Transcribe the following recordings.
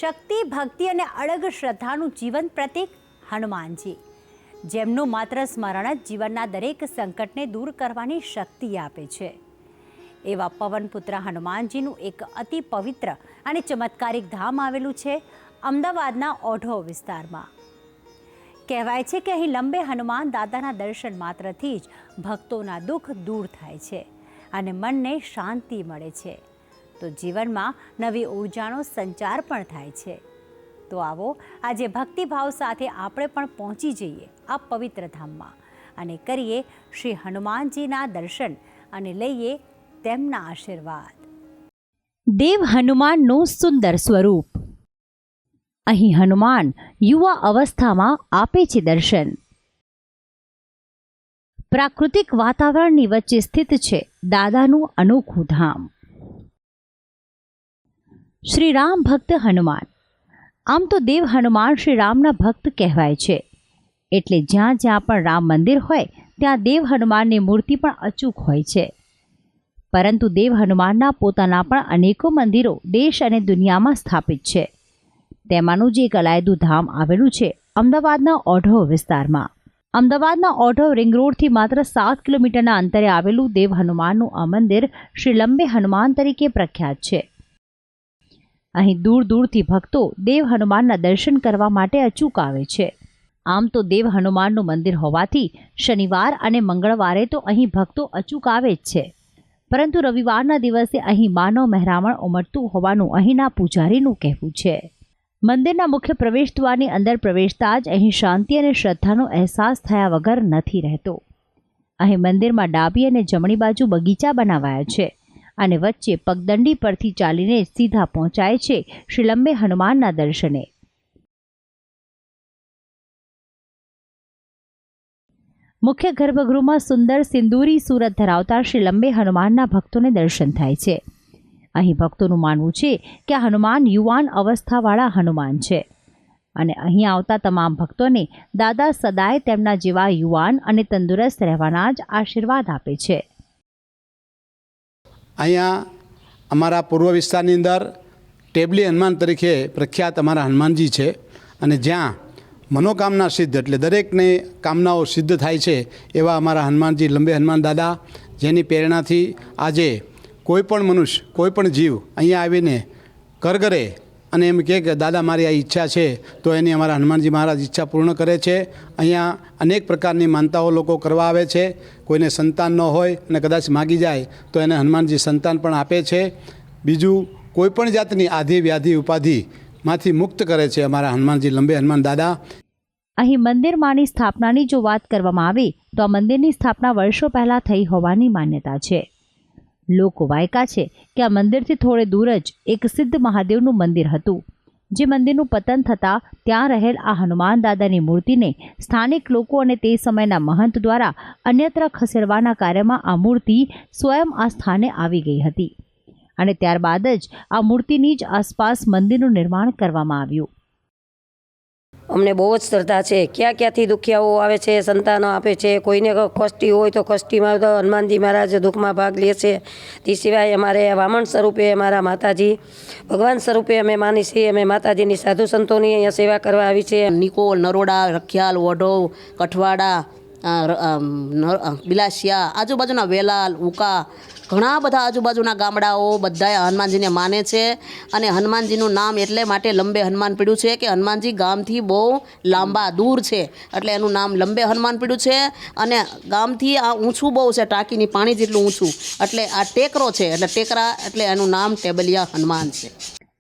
શક્તિ, ભક્તિ અને અડગ શ્રદ્ધાનું જીવંત પ્રતીક હનુમાનજી, જેમનું માત્ર સ્મરણ જ જીવનના દરેક સંકટને દૂર કરવાની શક્તિ આપે છે. એવા પવનપુત્ર હનુમાનજીનું એક અતિ પવિત્ર અને ચમત્કારિક ધામ આવેલું છે અમદાવાદના ઓઢવ વિસ્તારમાં. કહેવાય છે કે અહીં લંબે હનુમાન દાદાના દર્શન માત્રથી જ ભક્તોના દુઃખ દૂર થાય છે અને મનને શાંતિ મળે છે, તો જીવનમાં નવી ઉર્જાનો સંચાર પણ થાય છે. તો આવો આજે ભક્તિભાવ સાથે આપણે પણ પહોંચી જઈએ આ પવિત્ર ધામમાં અને કરીએ શ્રી હનુમાનજીના દર્શન અને લઈએ તેમના આશીર્વાદ. દેવ હનુમાનનું સુંદર સ્વરૂપ. અહીં હનુમાન યુવા અવસ્થામાં આપે છે દર્શન. પ્રાકૃતિક વાતાવરણની વચ્ચે સ્થિત છે દાદાનું અનોખું ધામ. શ્રી રામ ભક્ત હનુમાન. આમ તો દેવ હનુમાન શ્રી રામના ભક્ત કહેવાય છે, એટલે જ્યાં જ્યાં પણ રામ મંદિર હોય ત્યાં દેવ હનુમાનની મૂર્તિ પણ અચૂક હોય છે. પરંતુ દેવ હનુમાનના પોતાના પણ અનેકો મંદિરો દેશ અને દુનિયામાં સ્થાપિત છે. તેમાંનું જ એક અલાયદું ધામ આવેલું છે અમદાવાદના ઓઢવ વિસ્તારમાં. અમદાવાદના ઓઢવ રિંગ રોડથી માત્ર 7 કિલોમીટરના અંતરે આવેલું દેવ હનુમાનનું આ મંદિર શ્રી લંબે હનુમાન તરીકે પ્રખ્યાત છે. અહીં દૂર દૂરથી ભક્તો દેવ હનુમાનના દર્શન કરવા માટે અચૂક આવે છે. આમ તો દેવ હનુમાનનું મંદિર હોવાથી શનિવાર અને મંગળવારે તો અહીં ભક્તો અચૂક આવે જ છે, પરંતુ રવિવારના દિવસે અહીં માનવ મહેરામણ ઉમટતું હોવાનું અહીંના પૂજારીનું કહેવું છે. મંદિરના મુખ્ય પ્રવેશ દ્વારની અંદર પ્રવેશતા જ અહીં શાંતિ અને શ્રદ્ધાનો અહેસાસ થયા વગર નથી રહેતો. અહીં મંદિરમાં ડાબી અને જમણી બાજુ બગીચા બનાવાયા છે અને વચ્ચે પગદંડી પરથી ચાલીને સીધા પહોંચાય છે શ્રી લંબે હનુમાનના દર્શને. મુખ્ય ગર્ભગૃહમાં સુંદર સિંદૂરી સુરત ધરાવતા શ્રી લંબે હનુમાનના ભક્તોને દર્શન થાય છે. અહીં ભક્તોનું માનવું છે કે આ હનુમાન યુવાન અવસ્થાવાળા હનુમાન છે અને અહીં આવતા તમામ ભક્તોને દાદા સદાય તેમના જેવા યુવાન અને તંદુરસ્ત રહેવાના જ આશીર્વાદ આપે છે. અહીંયા અમારા પૂર્વ વિસ્તારની અંદર ટેબલી હનુમાન તરીકે પ્રખ્યાત અમારા હનુમાનજી છે અને જ્યાં મનોકામના સિદ્ધ એટલે દરેકને કામનાઓ સિદ્ધ થાય છે એવા અમારા હનુમાનજી લંબે હનુમાન દાદા, જેની પ્રેરણાથી આજે કોઈ પણ મનુષ્ય, કોઈ પણ જીવ અહીંયા આવીને કરગરે અને એમ કહે કે દાદા મારી આ ઈચ્છા છે, તો એની અમારા હનુમાનજી મહારાજ ઈચ્છા પૂર્ણ કરે છે. અહીંયા અનેક પ્રકારની માનતાઓ લોકો કરવા આવે છે. કોઈને સંતાન ન હોય અને કદાચ માગી જાય તો એને હનુમાનજી સંતાન પણ આપે છે. બીજું કોઈ પણ જાતની આધિ વ્યાધિ ઉપાધિમાંથી મુક્ત કરે છે અમારા હનુમાનજી લંબે હનુમાન દાદા. અહીં મંદિરમાંની સ્થાપનાની જો વાત કરવામાં આવે તો આ મંદિરની સ્થાપના વર્ષો પહેલાં થઈ હોવાની માન્યતા છે. લોકો વાયકા છે કે આ મંદિરથી થોડે દૂર જ એક સિદ્ધ મહાદેવનું મંદિર હતું, જે મંદિરનું પતન થતાં ત્યાં રહેલ આ હનુમાન દાદાની મૂર્તિને સ્થાનિક લોકો અને તે સમયના મહંત દ્વારા અન્યત્ર ખસેડવાના કાર્યમાં આ મૂર્તિ સ્વયં આ સ્થાને આવી ગઈ હતી અને ત્યારબાદ જ આ મૂર્તિની જ આસપાસ મંદિરનું નિર્માણ કરવામાં આવ્યું. અમને બહુ જ શ્રદ્ધા છે. ક્યાં ક્યાંથી દુખિયાઓ આવે છે, સંતાનો આપે છે. કોઈને કષ્ટી હોય તો કષ્ટીમાં તો હનુમાનજી મહારાજ દુઃખમાં ભાગ લે છે. તે સિવાય અમારે વામન સ્વરૂપે અમારા માતાજી ભગવાન સ્વરૂપે અમે માની છીએ. અમે માતાજીની સાધુ સંતોની અહીંયા સેવા કરવા આવી છે. નિકોલ, નરોડા, રખિયાલ, ઓઢવ, કઠવાડા, બિલાસિયા, આજુબાજુના વેલાલ, ઉકા, ઘણા બધા આજુબાજુના ગામડાઓ બધાએ હનુમાનજીને માને છે અને હનુમાનજીનું નામ એટલે માટે લંબે હનુમાન પડ્યું છે કે હનુમાનજી ગામથી બહુ લાંબા દૂર છે એટલે એનું નામ લંબે હનુમાન પડ્યું છે. અને ગામથી આ ઊંચું બહુ છે, ટાંકીની પાણી જેટલું ઊંચું, એટલે આ ટેકરો છે, એટલે ટેકરા એટલે એનું નામ ટેબલિયા હનુમાન છે.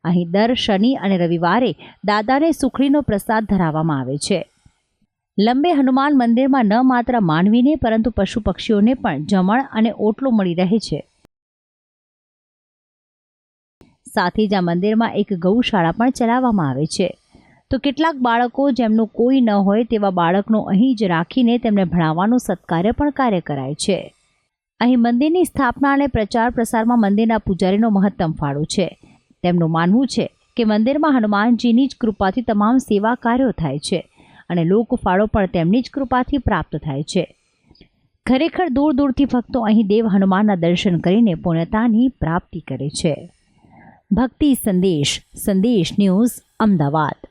અહીં દર શનિ અને રવિવારે દાદાને સુખડીનો પ્રસાદ ધરાવવામાં આવે છે. લંબે હનુમાન મંદિરમાં ન માત્ર માનવીને પરંતુ પશુ પક્ષીઓને પણ જમણ અને ઓટલો મળી રહે છે. સાથે જ આ મંદિરમાં એક ગૌશાળા પણ ચલાવવામાં આવે છે. તો કેટલાક બાળકો જેમનું કોઈ ન હોય તેવા બાળકનો અહીં જ રાખીને તેમને ભણાવવાનું સત્કાર્ય પણ કાર્ય કરાય છે. અહીં મંદિરની સ્થાપના અને પ્રચાર પ્રસારમાં મંદિરના પૂજારીનો મહત્તમ ફાળો છે. તેમનું માનવું છે કે મંદિરમાં હનુમાનજીની જ કૃપાથી તમામ સેવા કાર્યો થાય છે અને લોકફાળો પણ તેમની જ કૃપાથી પ્રાપ્ત થાય છે. ખરેખર દૂર દૂરથી ભક્તો અહીં દેવ હનુમાનના દર્શન કરીને પૂર્ણતાની પ્રાપ્તિ કરે છે. ભક્તિ સંદેશ, સંદેશ ન્યૂઝ, અમદાવાદ.